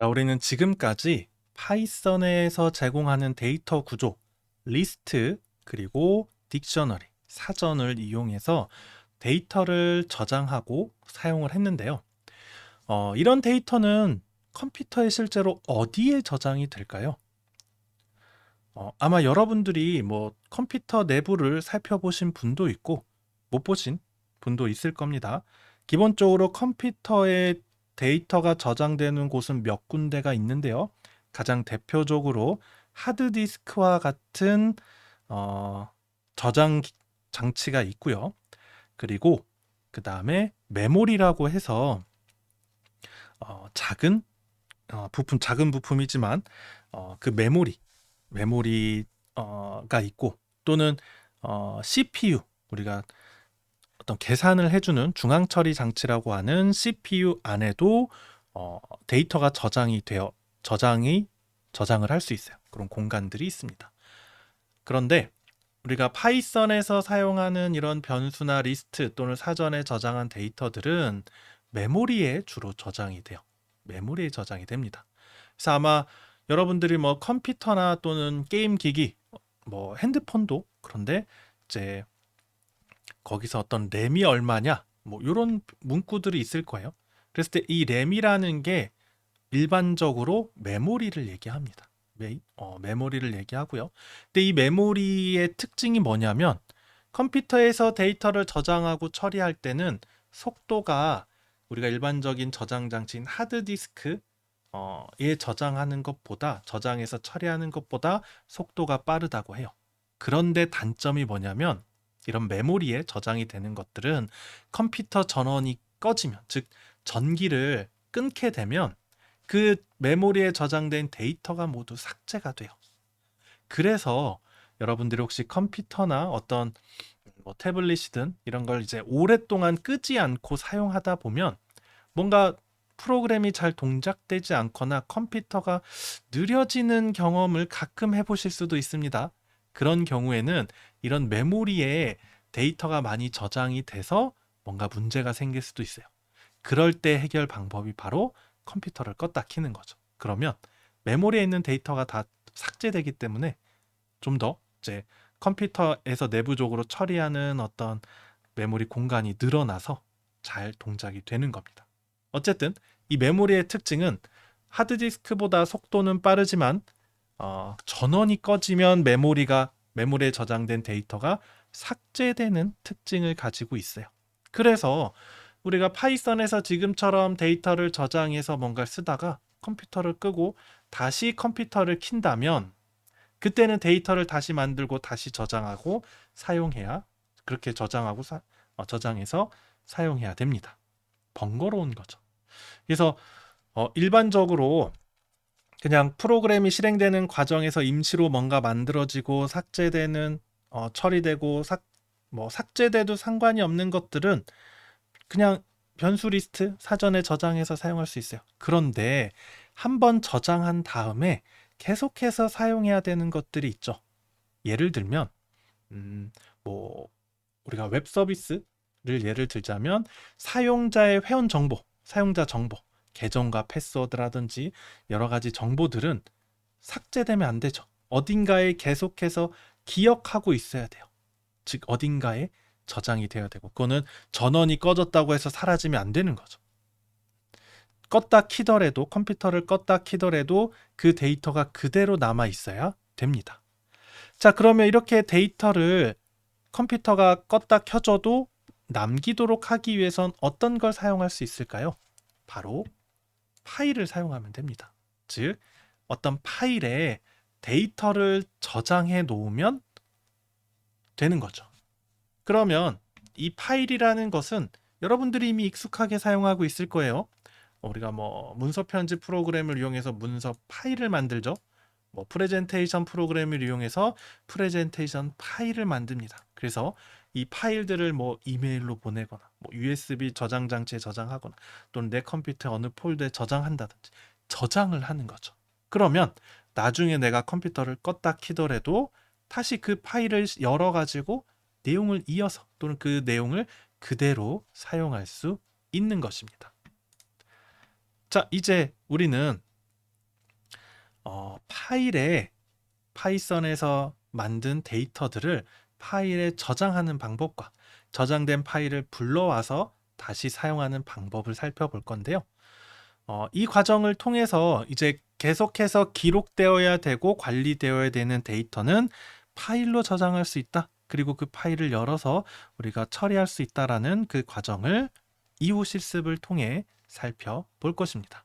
자, 우리는 지금까지 파이썬에서 제공하는 데이터 구조, 리스트, 그리고 딕셔너리, 사전을 이용해서 데이터를 저장하고 사용을 했는데요. 이런 데이터는 컴퓨터에 실제로 어디에 저장이 될까요? 아마 여러분들이 뭐 컴퓨터 내부를 살펴보신 분도 있고 못 보신 분도 있을 겁니다. 기본적으로 컴퓨터에 데이터가 저장되는 곳은 몇 군데가 있는데요. 가장 대표적으로 하드디스크와 같은 어, 저장 장치가 있고요. 그리고 그 다음에 메모리라고 해서 작은 부품, 작은 부품이지만 그 메모리가 있고, 또는 CPU, 우리가 어떤 계산을 해주는 중앙 처리 장치라고 하는 CPU 안에도 데이터가 저장을 할 수 있어요. 그런 공간들이 있습니다. 그런데 우리가 파이썬에서 사용하는 이런 변수나 리스트 또는 사전에 저장한 데이터들은 메모리에 주로 저장이 돼요. 메모리에 저장이 됩니다. 그래서 아마 여러분들이 뭐 컴퓨터나 또는 게임 기기, 뭐 핸드폰도 그런데 이제 거기서 어떤 램이 얼마냐, 뭐 이런 문구들이 있을 거예요. 그랬을 때 이 램이라는 게 일반적으로 메모리를 얘기합니다. 메모리를 얘기하고요. 근데 이 메모리의 특징이 뭐냐면, 컴퓨터에서 데이터를 저장하고 처리할 때는 속도가 우리가 일반적인 저장 장치인 하드디스크에 저장해서 처리하는 것보다 속도가 빠르다고 해요. 그런데 단점이 뭐냐면, 이런 메모리에 저장이 되는 것들은 컴퓨터 전원이 꺼지면, 즉 전기를 끊게 되면 그 메모리에 저장된 데이터가 모두 삭제가 돼요. 그래서 여러분들이 혹시 컴퓨터나 어떤 뭐 태블릿이든 이런 걸 이제 오랫동안 끄지 않고 사용하다 보면 뭔가 프로그램이 잘 동작되지 않거나 컴퓨터가 느려지는 경험을 가끔 해보실 수도 있습니다. 그런 경우에는 이런 메모리에 데이터가 많이 저장이 돼서 뭔가 문제가 생길 수도 있어요. 그럴 때 해결 방법이 바로 컴퓨터를 껐다 키는 거죠. 그러면 메모리에 있는 데이터가 다 삭제되기 때문에 좀 더 이제 컴퓨터에서 내부적으로 처리하는 어떤 메모리 공간이 늘어나서 잘 동작이 되는 겁니다. 어쨌든 이 메모리의 특징은 하드디스크보다 속도는 빠르지만 전원이 꺼지면 메모리에 저장된 데이터가 삭제되는 특징을 가지고 있어요. 그래서 우리가 파이썬에서 지금처럼 데이터를 저장해서 뭔가를 쓰다가 컴퓨터를 끄고 다시 컴퓨터를 킨다면, 그때는 데이터를 다시 만들고 다시 저장하고 사용해야, 그렇게 저장해서 사용해야 됩니다. 번거로운 거죠. 그래서 일반적으로 그냥 프로그램이 실행되는 과정에서 임시로 뭔가 만들어지고 삭제되는 처리되고 삭제돼도 상관이 없는 것들은 그냥 변수 리스트 사전에 저장해서 사용할 수 있어요. 그런데 한번 저장한 다음에 계속해서 사용해야 되는 것들이 있죠. 예를 들면 뭐 우리가 웹 서비스를 예를 들자면 사용자의 회원 정보, 사용자 정보, 계정과 패스워드라든지 여러 가지 정보들은 삭제되면 안 되죠. 어딘가에 계속해서 기억하고 있어야 돼요. 즉 어딘가에 저장이 되어야 되고, 그거는 전원이 꺼졌다고 해서 사라지면 안 되는 거죠. 컴퓨터를 껐다 키더라도 그 데이터가 그대로 남아 있어야 됩니다. 자, 그러면 이렇게 데이터를 컴퓨터가 껐다 켜져도 남기도록 하기 위해선 어떤 걸 사용할 수 있을까요? 바로 파일을 사용하면 됩니다. 즉 어떤 파일에 데이터를 저장해 놓으면 되는 거죠. 그러면 이 파일이라는 것은 여러분들이 이미 익숙하게 사용하고 있을 거예요. 우리가 뭐 문서 편집 프로그램을 이용해서 문서 파일을 만들죠. 뭐 프레젠테이션 프로그램을 이용해서 프레젠테이션 파일을 만듭니다. 그래서 이 파일들을 뭐 이메일로 보내거나 뭐 USB 저장 장치에 저장하거나 또는 내 컴퓨터 어느 폴더에 저장한다든지 저장을 하는 거죠. 그러면 나중에 내가 컴퓨터를 껐다 키더라도 다시 그 파일을 열어 가지고 내용을 이어서 또는 그 내용을 그대로 사용할 수 있는 것입니다. 자, 이제 우리는 파일에 파이썬에서 만든 데이터들을 파일에 저장하는 방법과 저장된 파일을 불러와서 다시 사용하는 방법을 살펴볼 건데요. 이 과정을 통해서 이제 계속해서 기록되어야 되고 관리되어야 되는 데이터는 파일로 저장할 수 있다. 그리고 그 파일을 열어서 우리가 처리할 수 있다라는 그 과정을 이후 실습을 통해 살펴볼 것입니다.